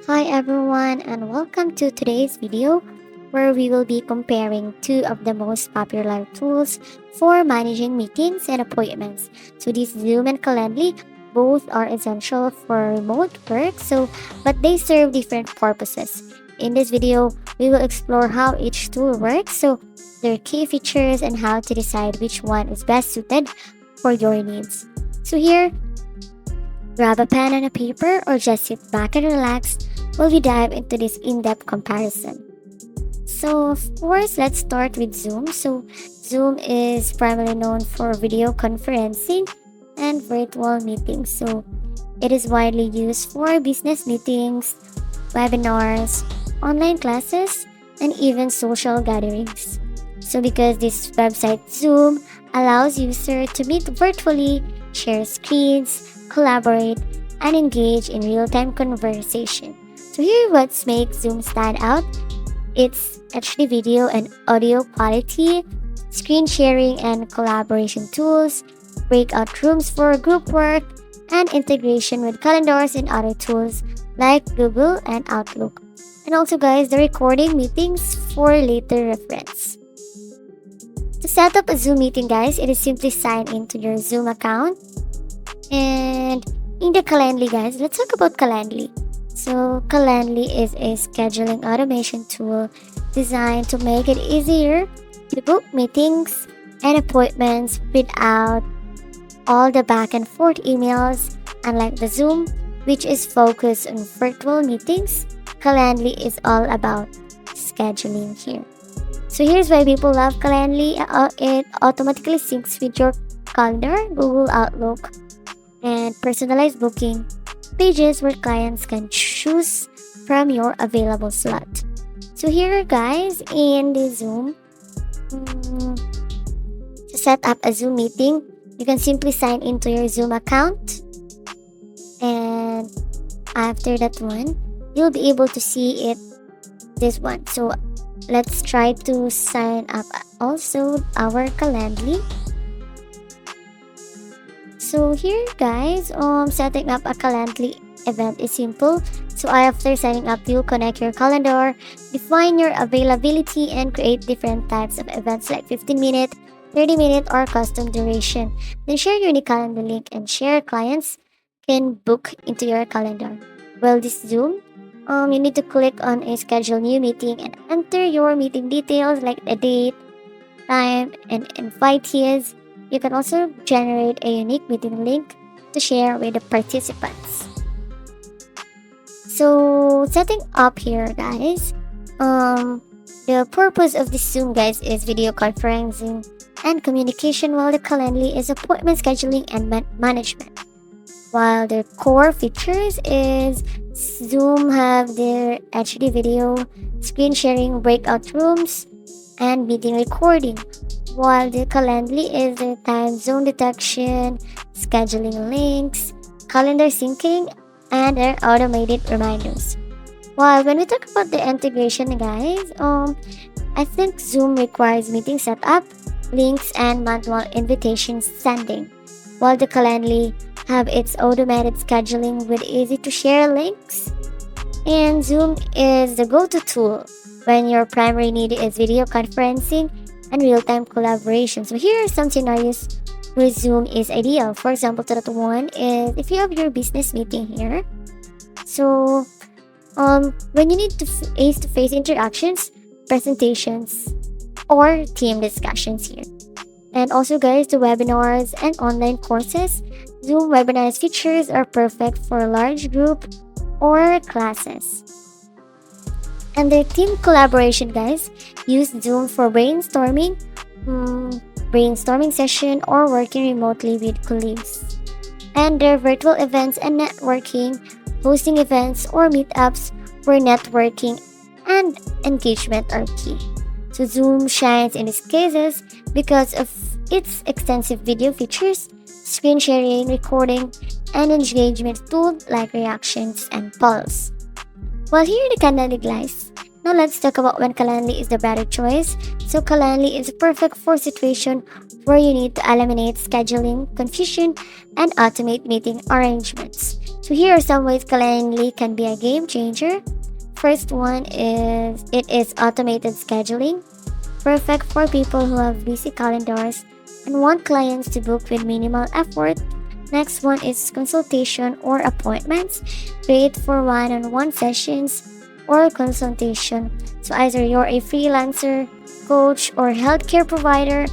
Hi everyone and welcome to today's video where we will be comparing two of the most popular tools for managing meetings and appointments. So these Zoom and Calendly both are essential for remote work, but they serve different purposes. In this video, we will explore how each tool works, their key features and how to decide which one is best suited for your needs. So here, grab a pen and a paper or just sit back and relax while we dive into this in-depth comparison. So, of course, let's start with Zoom. Zoom is primarily known for video conferencing and virtual meetings. It is widely used for business meetings, webinars, online classes, and even social gatherings. Because this website Zoom allows users to meet virtually, share screens, collaborate, and engage in real-time conversation. So here what makes Zoom stand out. It's HD video and audio quality, screen sharing and collaboration tools, breakout rooms for group work, and integration with calendars and other tools like Google and Outlook. And also guys, the recording meetings for later reference. To set up a Zoom meeting guys, it is simply sign into your Zoom account. And in the Calendly guys, let's talk about Calendly. So Calendly is a scheduling automation tool designed to make it easier to book meetings and appointments without all the back and forth emails. Unlike the Zoom, which is focused on virtual meetings, Calendly is all about scheduling here. So here's why people love Calendly. It automatically syncs with your calendar, Google Outlook, and personalized booking pages where clients can choose from your available slot. So here guys, in the Zoom, to set up a Zoom meeting, you can simply sign into your Zoom account, and after that one, you'll be able to see it, this one. So let's try to sign up also our Calendly. So here guys, setting up a Calendly event is simple. So after signing up, you'll connect your calendar, define your availability, and create different types of events like 15-minute, 30-minute, or custom duration. Then share your unique calendar link and share clients can book into your calendar. Well, this Zoom, you need to click on a schedule new meeting and enter your meeting details like the date, time, and invitees. You can also generate a unique meeting link to share with the participants. So setting up here guys, the purpose of this Zoom guys is video conferencing and communication, while the Calendly is appointment scheduling and management. While the core features is Zoom have their HD video, screen sharing, breakout rooms, and meeting recording, while the Calendly is the time zone detection, scheduling links, calendar syncing, and their automated reminders. While when we talk about the integration guys, I think Zoom requires meeting setup, links, and manual invitation sending, while the Calendly have its automated scheduling with easy to share links. And Zoom is the go-to tool when your primary need is video conferencing and real-time collaboration. So here are some scenarios where Zoom is ideal. For example, that one is if you have your business meeting here. So when you need to face-to-face interactions, presentations, or team discussions here. And also guys, the webinars and online courses, Zoom webinars features are perfect for large group or classes. And their team collaboration guys, use Zoom for brainstorming session or working remotely with colleagues. And their virtual events and networking, hosting events or meetups where networking and engagement are key. So Zoom shines in these cases because of its extensive video features, screen sharing, recording, and engagement tools like reactions and polls. While here in the Calendly guys, Now let's talk about when Calendly is the better choice. So Calendly is perfect for situation where you need to eliminate scheduling, confusion, and automate meeting arrangements. So here are some ways Calendly can be a game changer. First one is it is automated scheduling, perfect for people who have busy calendars and want clients to book with minimal effort. Next one is consultation or appointments, great for one-on-one sessions or consultation. So either you're a freelancer, coach, or healthcare provider,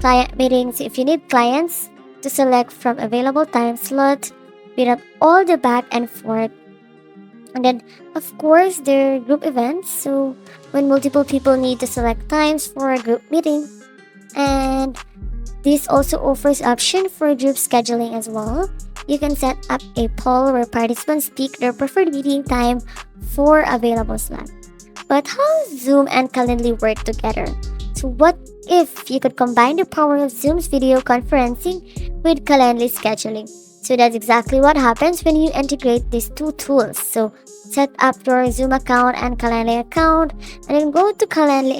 client meetings if you need clients to select from available time slot without all the back and forth. And then, of course, there are group events. So, when multiple people need to select times for a group meeting, and this also offers option for group scheduling as well. You can set up a poll where participants pick their preferred meeting time for available slot. But how Zoom and Calendly work together? So, what if you could combine the power of Zoom's video conferencing with Calendly scheduling? So that's exactly what happens when you integrate these two tools. So set up your Zoom account and Calendly account, and then go to Calendly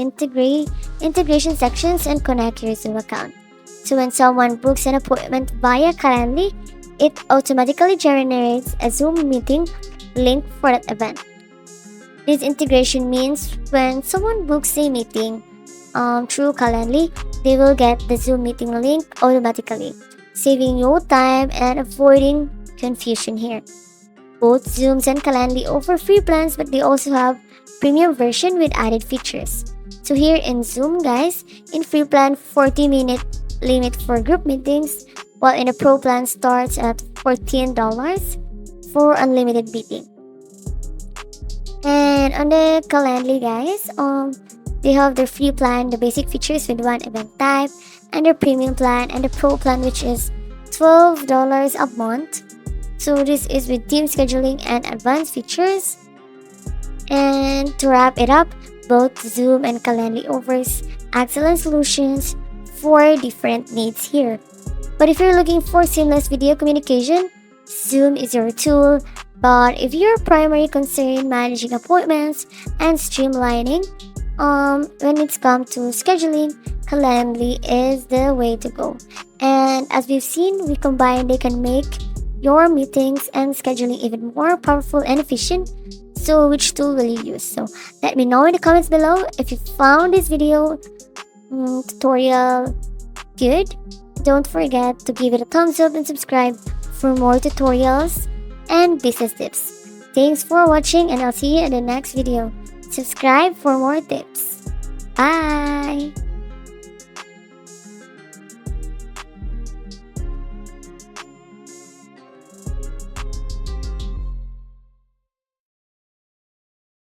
integration sections and connect your Zoom account. So when someone books an appointment via Calendly, it automatically generates a Zoom meeting link for that event. This integration means when someone books a meeting through Calendly, they will get the Zoom meeting link automatically, saving you time and avoiding confusion here. Both Zooms and Calendly offer free plans, but they also have premium version with added features. So here in Zoom, guys, in free plan 40-minute limit for group meetings, while in a pro plan starts at $14 for unlimited meeting. And on the Calendly, guys, they have their free plan, the basic features with one event type, and their premium plan and the pro plan, which is $12 a month. So this is with team scheduling and advanced features. And to wrap it up, both Zoom and Calendly offers excellent solutions for different needs here. But if you're looking for seamless video communication, Zoom is your tool. But if your primary concern managing appointments and streamlining, when it's come to scheduling, Calendly is the way to go. And as we've seen, they can make your meetings and scheduling even more powerful and efficient. So which tool will you use? So let me know in the comments below if you found this video tutorial good. Don't forget to give it a thumbs up and subscribe for more tutorials and business tips. Thanks for watching, and I'll see you in the next video. Subscribe for more tips. Bye!